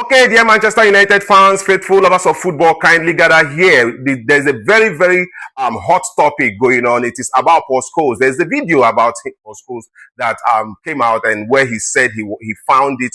Okay, dear Manchester United fans, faithful lovers of football, kindly gather here. There's a very, very hot topic going on. It is about Paul Scholes. There's a video about Paul Scholes that came out, and where he said he found it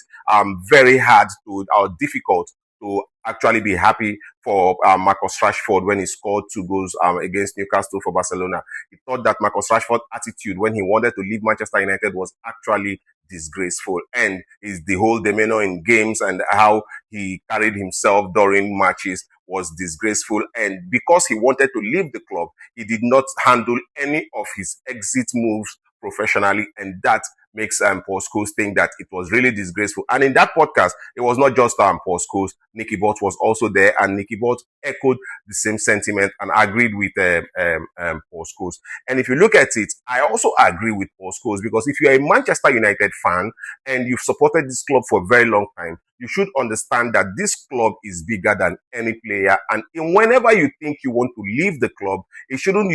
very hard to or difficult to actually be happy for Marcus Rashford when he scored 2 goals against Newcastle for Barcelona. He thought that Marcus Rashford's attitude when he wanted to leave Manchester United was actually disgraceful, and is the whole demeanor in games and how he carried himself during matches was disgraceful. And because he wanted to leave the club, he did not handle any of his exit moves professionally, and that makes Paul Scholes think that it was really disgraceful. And in that podcast, it was not just Paul Scholes. Nicky Butt was also there, and Nicky Butt echoed the same sentiment and agreed with Paul Scholes. And if you look at it, I also agree with Paul Scholes, because if you're a Manchester United fan and you've supported this club for a very long time, you should understand that this club is bigger than any player. And whenever you think you want to leave the club, you shouldn't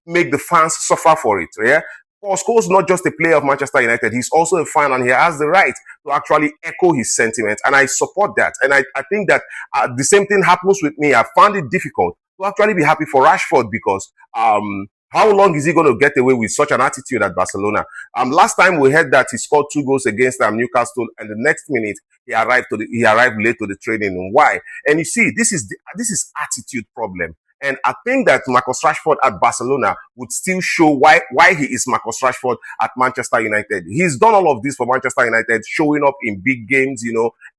make the fans suffer for it. Yeah. Paul Scholes is not just a player of Manchester United, he's also a fan, and he has the right to actually echo his sentiments, and I support that. And I think that the same thing happens with me. I found it difficult to actually be happy for Rashford, because how long is he going to get away with such an attitude at Barcelona? Last time we heard that he scored 2 goals against Newcastle, and the next minute he arrived late to the training. Why? And you see, this is attitude problem. And I think that Marcus Rashford at Barcelona would still show why he is Marcus Rashford at Manchester United. He's done all of this for Manchester United, showing up in big games,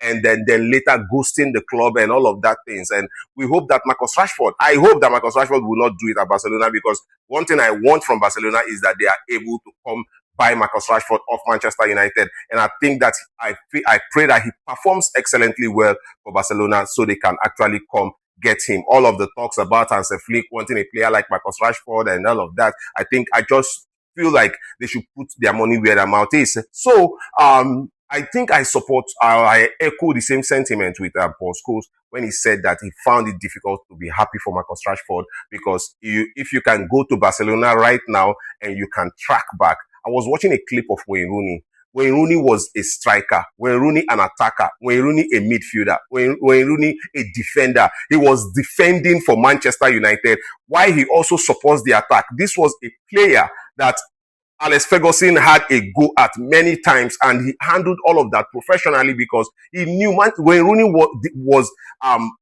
and then later ghosting the club and all of that things. And I hope that Marcus Rashford will not do it at Barcelona, because one thing I want from Barcelona is that they are able to come by Marcus Rashford of Manchester United. And I think that I pray that he performs excellently well for Barcelona, so they can actually come get him. All of the talks about Hansi Flick wanting a player like Marcus Rashford and all of that, I just feel like they should put their money where their mouth is. So I think I echo the same sentiment with Paul Scholes when he said that he found it difficult to be happy for Marcus Rashford, because if you can go to Barcelona right now and you can track back. I was watching a clip of Wayne Rooney. Wayne Rooney was a striker, Wayne Rooney an attacker, Wayne Rooney a midfielder, Wayne Rooney a defender. He was defending for Manchester United, while he also supports the attack. This was a player that Alex Ferguson had a go at many times, and he handled all of that professionally, because he knew Wayne Rooney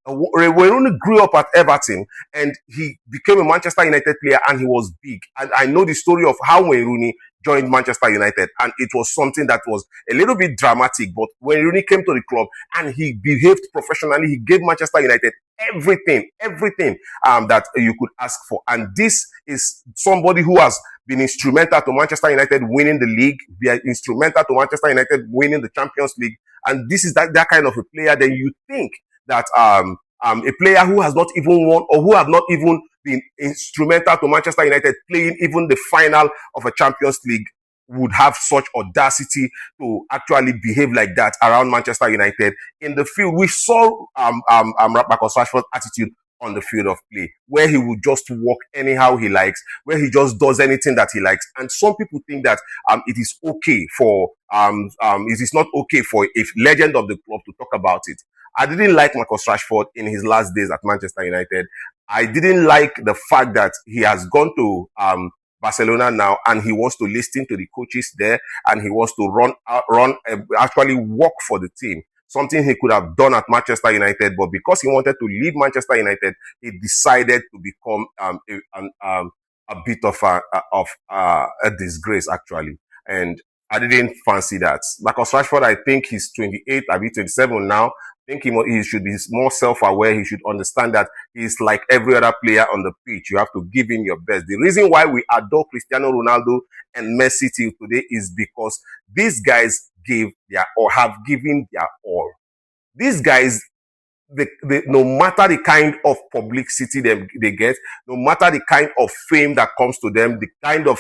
Wayne Rooney grew up at Everton, and he became a Manchester United player, and he was big. And I know the story of how Wayne Rooney joined Manchester United, and it was something that was a little bit dramatic. But when Rooney came to the club and he behaved professionally, he gave Manchester United everything that you could ask for. And this is somebody who has been instrumental to Manchester United winning the league, be instrumental to Manchester United winning the Champions League. And this is that kind of a player. Then you think that a player who has not even won, or who have not even been instrumental to Manchester United playing even the final of a Champions League, would have such audacity to actually behave like that around Manchester United in the field. We saw Marcus Rashford's attitude on the field of play, where he would just walk anyhow he likes, where he just does anything that he likes. And some people think that it is okay for it is not okay for a legend of the club to talk about it. I didn't like Marcus Rashford in his last days at Manchester United. I didn't like the fact that he has gone to Barcelona now, and he wants to listen to the coaches there, and he wants to actually work for the team. Something he could have done at Manchester United, but because he wanted to leave Manchester United, he decided to become a bit of a disgrace, actually. And I didn't fancy that. Marcus Rashford, I think he's 28, I'll be 27 now. I think he should be more self-aware. He should understand that he's like every other player on the pitch. You have to give him your best. The reason why we adore Cristiano Ronaldo and Messi till today is because these guys have given their all. These guys, no matter the kind of publicity they get, no matter the kind of fame that comes to them, the kind of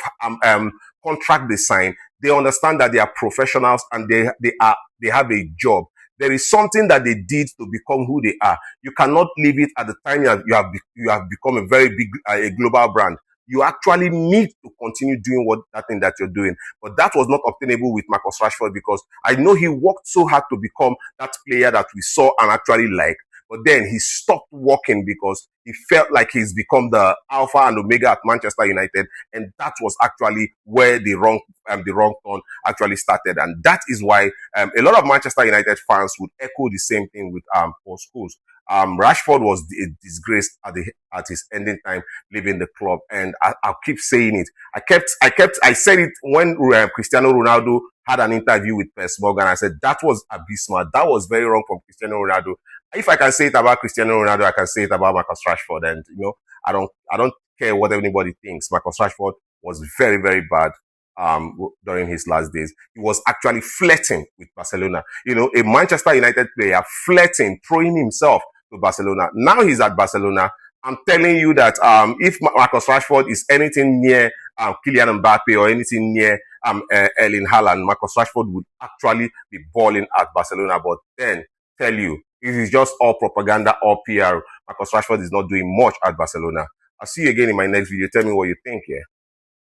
contract they sign, they understand that they are professionals, and they have a job. There is something that they did to become who they are. You cannot leave it at the time you have become a very big, a global brand. you actually need to continue doing what that thing that you're doing. But that was not obtainable with Marcus Rashford because I know he worked so hard to become that player that we saw and actually liked. But then he stopped working because he felt like he's become the alpha and omega at Manchester United, and that was actually where the wrong turn actually started, and that is why a lot of Manchester United fans would echo the same thing with Paul Scholes. Rashford was a disgrace at his ending time leaving the club, and I'll keep saying it. I said it when Cristiano Ronaldo had an interview with Piers Morgan. I said that was abysmal. That was very wrong from Cristiano Ronaldo. If I can say it about Cristiano Ronaldo, I can say it about Marcus Rashford. And I don't care what anybody thinks. Marcus Rashford was very, very bad during his last days. He was actually flirting with Barcelona. A Manchester United player flirting, throwing himself to Barcelona. Now he's at Barcelona. I'm telling you that if Marcus Rashford is anything near Kylian Mbappe or anything near Erling Haaland, Marcus Rashford would actually be balling at Barcelona. But then, tell you, it is just all propaganda, all PR. Marcus Rashford is not doing much at Barcelona. I'll see you again in my next video. Tell me what you think here.